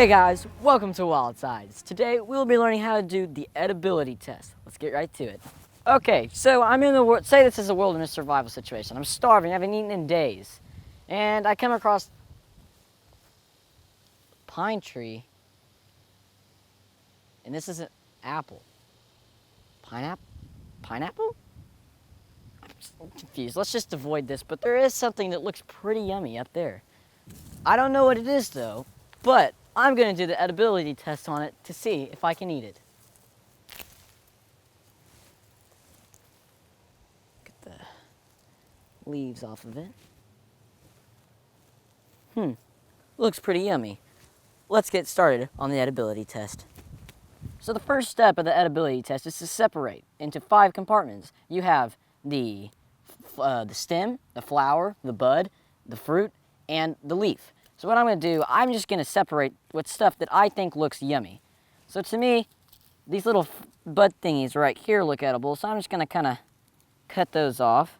Hey guys, welcome to Wild Sides. Today we'll be learning how to do the edibility test. Let's get right to it. Okay, so I'm in the say this is a wilderness survival situation. I'm starving, I haven't eaten in days. And I come across a pine tree. And this is an apple. Pineapple? Pineapple? I'm confused. Let's just avoid this, but there is something that looks pretty yummy up there. I don't know what it is though, but I'm gonna do the edibility test on it to see if I can eat it. Get the leaves off of it. Looks pretty yummy. Let's get started on the edibility test. So the first step of the edibility test is to separate into 5 compartments. You have the stem, the flower, the bud, the fruit, and the leaf. So what I'm going to do, I'm just going to separate with stuff that I think looks yummy. So to me, these little bud thingies right here look edible, so I'm just going to kind of cut those off.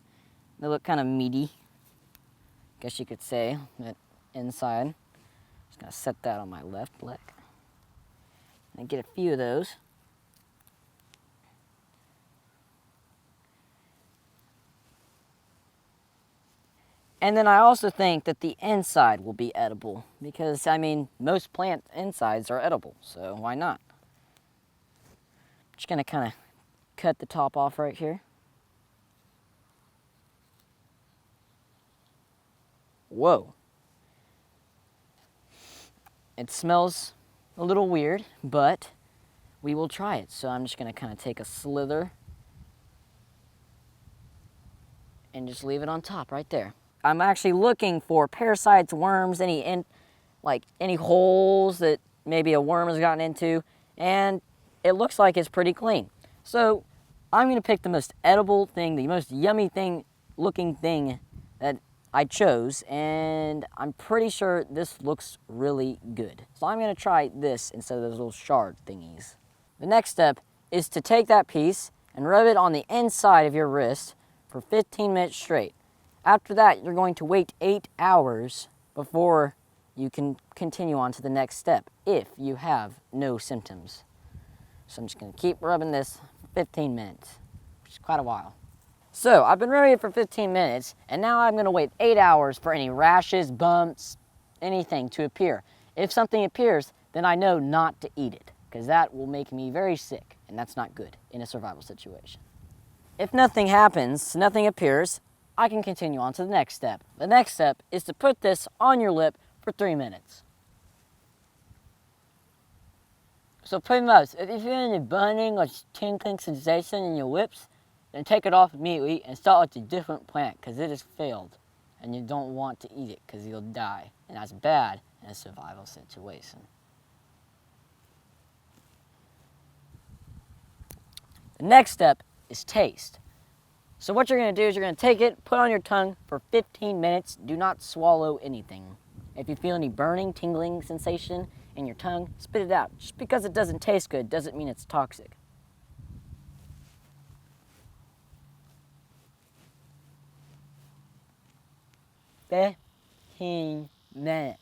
They look kind of meaty, I guess you could say, that inside. Just going to set that on my left leg. And get a few of those. And then I also think that the inside will be edible because, I mean, most plant insides are edible, so why not? Just gonna kind of cut the top off right here. Whoa. It smells a little weird, but we will try it. So I'm just gonna kind of take a slither and just leave it on top right there. I'm actually looking for parasites, worms, any holes that maybe a worm has gotten into, and it looks like it's pretty clean. So I'm gonna pick the most edible thing, the most yummy thing looking thing that I chose, and I'm pretty sure this looks really good. So I'm gonna try this instead of those little shard thingies. The next step is to take that piece and rub it on the inside of your wrist for 15 minutes straight. After that, you're going to wait 8 hours before you can continue on to the next step if you have no symptoms. So I'm just going to keep rubbing this for 15 minutes, which is quite a while. So I've been rubbing it for 15 minutes, and now I'm going to wait 8 hours for any rashes, bumps, anything to appear. If something appears, then I know not to eat it, because that will make me very sick, and that's not good in a survival situation. If nothing happens, nothing appears, I can continue on to the next step. The next step is to put this on your lip for 3 minutes. So pretty much, if you're feeling a burning or tingling sensation in your lips, then take it off immediately and start with a different plant because it has failed and you don't want to eat it because you'll die, and that's bad in a survival situation. The next step is taste. So what you're going to do is you're going to take it, put it on your tongue for 15 minutes. Do not swallow anything. If you feel any burning, tingling sensation in your tongue, spit it out. Just because it doesn't taste good doesn't mean it's toxic. "15 minutes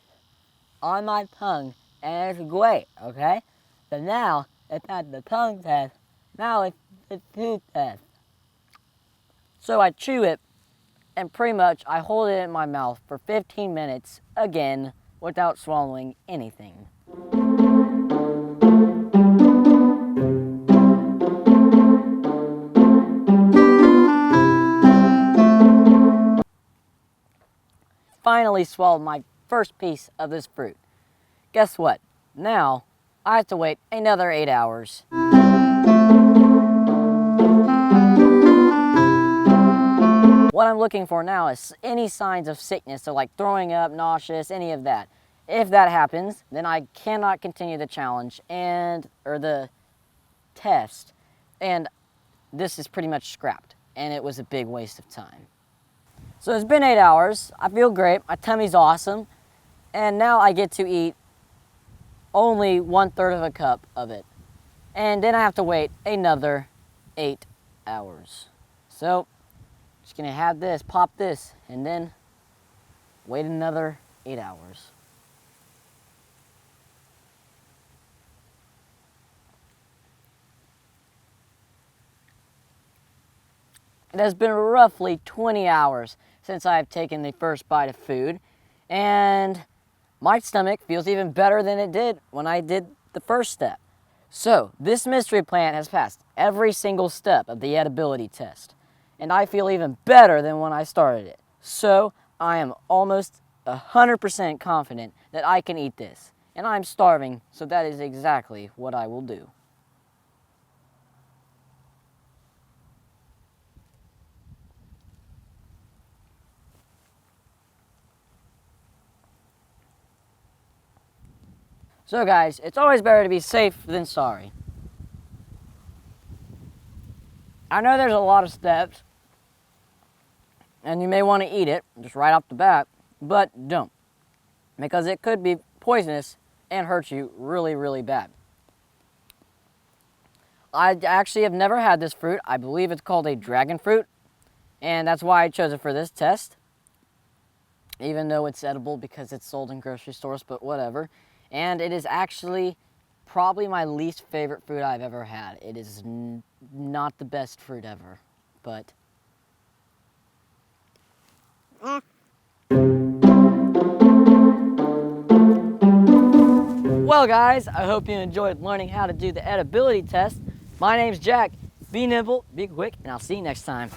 on my tongue, and it's great, okay? So now, it's not the tongue test, now it's the tooth test. So I chew it, and pretty much I hold it in my mouth for 15 minutes, again, without swallowing anything. Finally swallowed my first piece of this fruit. Guess what? Now, I have to wait another 8 hours. What I'm looking for now is any signs of sickness, so like throwing up, nauseous, any of that. If that happens, then I cannot continue the challenge or the test, and this is pretty much scrapped, and it was a big waste of time. So it's been 8 hours, I feel great, my tummy's awesome, and now I get to eat only 1/3 of a cup of it. And then I have to wait another 8 hours. So, just gonna have this, pop this, and then wait another 8 hours. It has been roughly 20 hours since I've taken the first bite of food, and my stomach feels even better than it did when I did the first step. So, this mystery plant has passed every single step of the edibility test, and I feel even better than when I started it. So, I am almost 100% confident that I can eat this, and I'm starving, so that is exactly what I will do. So guys, it's always better to be safe than sorry. I know there's a lot of steps, and you may want to eat it just right off the bat, but don't, because it could be poisonous and hurt you really, really bad. I actually have never had this fruit. I believe it's called a dragon fruit, and that's why I chose it for this test, even though it's edible because it's sold in grocery stores, but whatever. And it is actually probably my least favorite fruit I've ever had. It is not the best fruit ever, but... Well guys, I hope you enjoyed learning how to do the edibility test. My name's Jack. Be nimble, be quick, and I'll see you next time.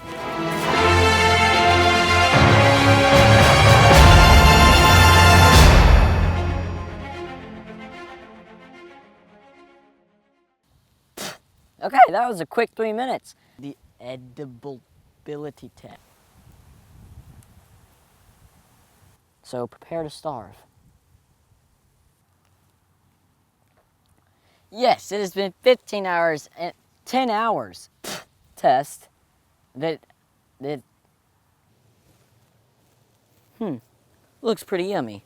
Okay, that was a quick 3 minutes. The edibility test. So prepare to starve. Yes, it has been 15 hours and 10 hours test that looks pretty yummy.